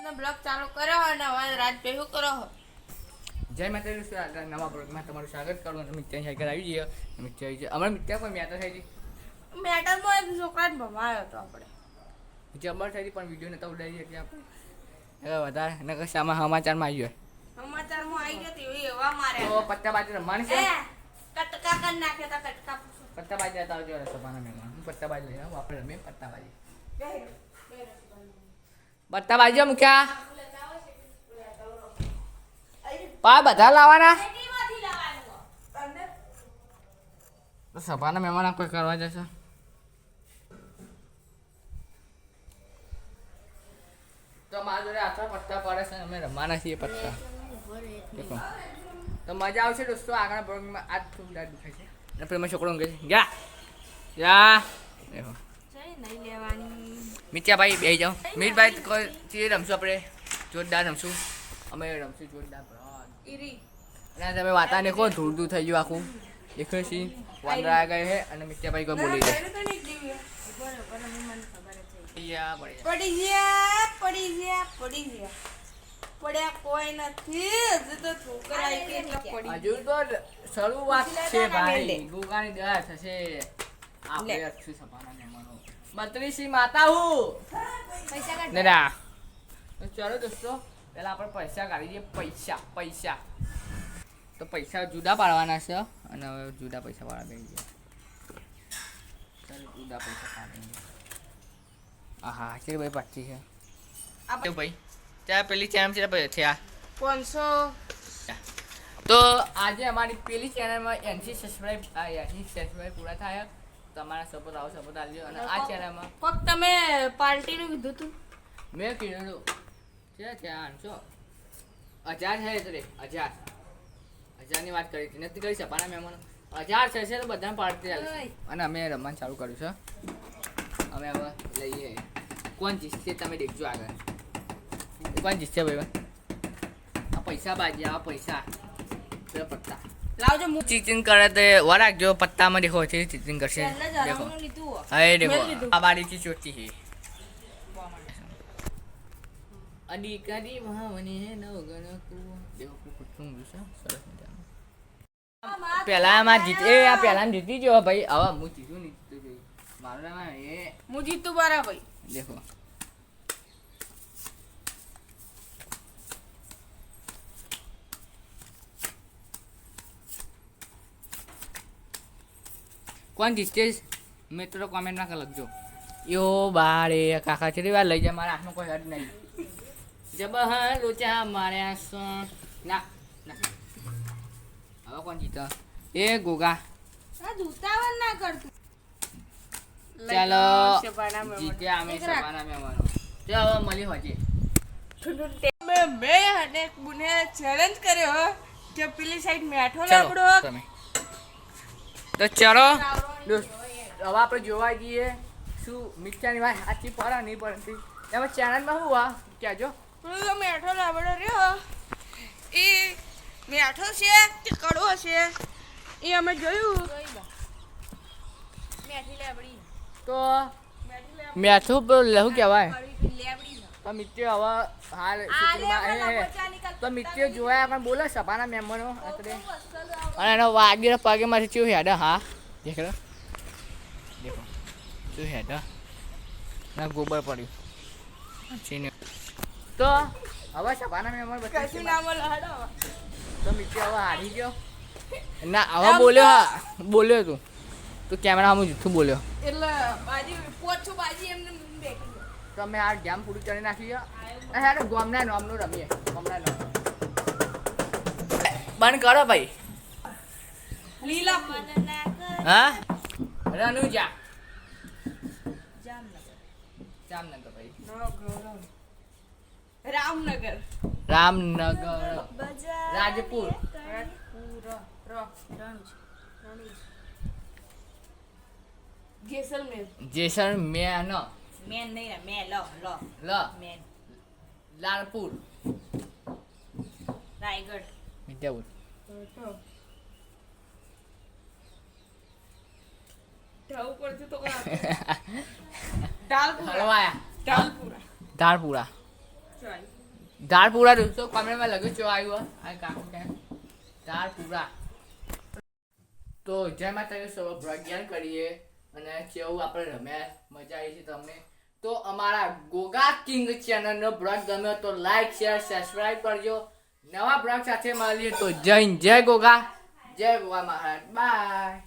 આજનો બ્લોગ ચાલુ કર્યો અને હવે રાત ભેગું કરો. જય માતાજી નવા બ્લોગમાં તમારું સ્વાગત કરું અને મિત્ર સાયકલ આવી જઈએ મિત્ર આવી જાય અમારા મિત્ર કોઈ મેટર થઈ મેટરમાં એક છોકરાને ભમાયો હતો આપણે જબર થઈ પણ વિડીયો નતા ઉડાવી એટલે આપણે વધારે એને કશામાં સમાચારમાં આવી ગયો સમાચારમાં આવી ગયો તેવી એવા મારે તો પત્તાબાજી રમવાની છે કટકા કરી નાખ્યા હતા કટકા પત્તાબાજી હતા આવજો સભાના મહેમાન હું પત્તાબાજી લઈ આવું આપણે રમીએ પત્તાબાજી પત્તાબાજી મૂક્યા પા બધા લાવવાના તો સભાના મહેમાન કોઈ કરવા જશે તો મારા જોડે આટલા પત્તા પડે છે અમે રમવાના છીએ પત્તા દેખો તો મજા આવશે દોસ્તો આગળ બ્લોગમાં આજ ખૂબ દાદ દુખાય છે અને પ્રેમ છોકરો ઊંઘે છે ગયા યા દેખો નહીં લેવાની મિત્યાભાઈ બેસી જાઓ મીરભાઈ કોઈ ચીજ રમશું આપણે જોરદાર રમશું અમે રમશું જોરદાર ઈરી અને તમે વાતાને કહો ધૂળ ધૂળ થઈ ગયું આખું દેખાય છે વાંદરા ગયે છે અને મિત્યાભાઈ કોઈ બોલી દે પડ્યા કોઈ નથી હજુ તો છોકરા હજુ તો શરૂઆત છે ભાઈ ગુગાની દયા થશે આપણે અક્ષુ સપાના મહેમાનો બત્રીસી માતા હું ના તો ચાલો દોસ્તો પહેલા આપણે પૈસા કાઢી દઈએ પૈસા તો પૈસા જુદા પાડવાના છે અને હવે જુદા પૈસા વાળા બેસી ગયા ચાલો જુદા પૈસા પાડી હા છે ભાઈ પાછી છે ભાઈ ત્યાં પેલી ચેનલ છે ભાઈ થયા 500 તો આજે અમારી પેલી ચેનલમાં 80 સબસ્ક્રાઇબ પૂરા થયા તમારા સપોર્ટ આવો સપોર્ટ આલ્યો અને આ ચેનલમાં ફક્ત તમે પાર્ટીનું કીધું તું મેં કીધું છે ત્યાં 1000 છે એટલે 1000ની વાત કરી હતી નથી કરી સપાના મહેમાનો 1000 છે તો બધાને પાર્ટી આલી અને અમે રમવાનું ચાલુ કર્યું છે અમે હવે લઈએ કોણ જીતશે તમે દેખજો આગળ કોણ જીતશે ભાઈ આ પૈસા બાજી આ પૈસા પત્તા લાવજો ચીટિંગ કરે તો વરાગજો પત્તામાં દેખો છે ચીટિંગ કરશે દેખો હા દેખો આ બારીથી ચોટી છે અડી કડી ભાવને નવગણ કુવા દેખો કુટુંબ છે સરસ મજાનું પહેલા માં જીતે આ પહેલા જીતી ગયો ભાઈ હવે હું જીતું નહીં જીતું મારું નામ એ હું જીતું બરાબર ભાઈ દેખો કોણ જીતશે મિત્રો કોમેન્ટ ના લખજો યો બારે કાકા છે વાર લઈ જાય મારા હાથમાં કોઈ હદ નહીં જબ હા લોચા માર્યા ના ના હવે કોણ જીતા એ ગોગા આ જૂતાવન ના કરતું ચાલો જીત્યા અમે સપાના મહેમાનો તે હવે મળી હોજે મેં અને બુને ચેલેન્જ કર્યો કે પેલી સાઈડ મેઠો ચાલો લાવડો તમે તો ચાલો હવે આપણે જોવા જઈએ શું મિક્સરની વાત સાચી પડે નહીં પડતી એમાં ચેનલમાં શું આ કહેજો પેલો મેઠો લાવડો રહ્યો એ મેઠો છે કે કડવો છે એ અમે જોયું મેઠી લેબડી તો મેથું શું કહેવાય લેબડી તો મિત્ર હવે હાલ તો મિત્ર જોયા પણ બોલે સપાના મહેમાનો અત્યારે અને એનો વાગીને પગેમાંથી શું હેડ હા દેખો દેખો શું હેડ ના ગોબર પડ્યું તો હવે સપાના મહેમાન કશું ના બોલો હડો તો મિત્ર હવે હારી ગયો ના હવે બોલ્યો તું કેમેરામાં જૂઠું બોલ્યો એટલે બાજી પોછો બાજી એમને બેઠી તો અમે આ ગેમ પૂરી કરી નાખી છે ગોમના નામનું રમીએ ગોમના નામ બંધ કરો ભાઈ લીલા હા રનુજા જામનગર ભાઈ રામનગર રાજપુર જેસલમેર મેન નહીં મેં લ મેન લાલપુર રાયગઢ મિત્યાપુર ઢાઉ પરથી તો ઢાલપુરા હલવાયા ધારપુરા ચાલ ધારપુરા દોસ્તો કોમેન્ટમાં લખ્યું શું આવ્યું આ કાકુ કે ધારપુરા. તો જય માતાજી સૌ પ્રજ્ઞાન કરીએ અને કેવું આપણે રમ્યા મજા આવી છે તમને. તો અમારા ગોગા કિંગ ચેનલનો બ્લોગ ગમ્યો તો લાઈક શેર સબસ્ક્રાઇબ કરજો. નવા બ્લોગ સાથે મળીએ તો જય ગોગા મહારાજ બાય.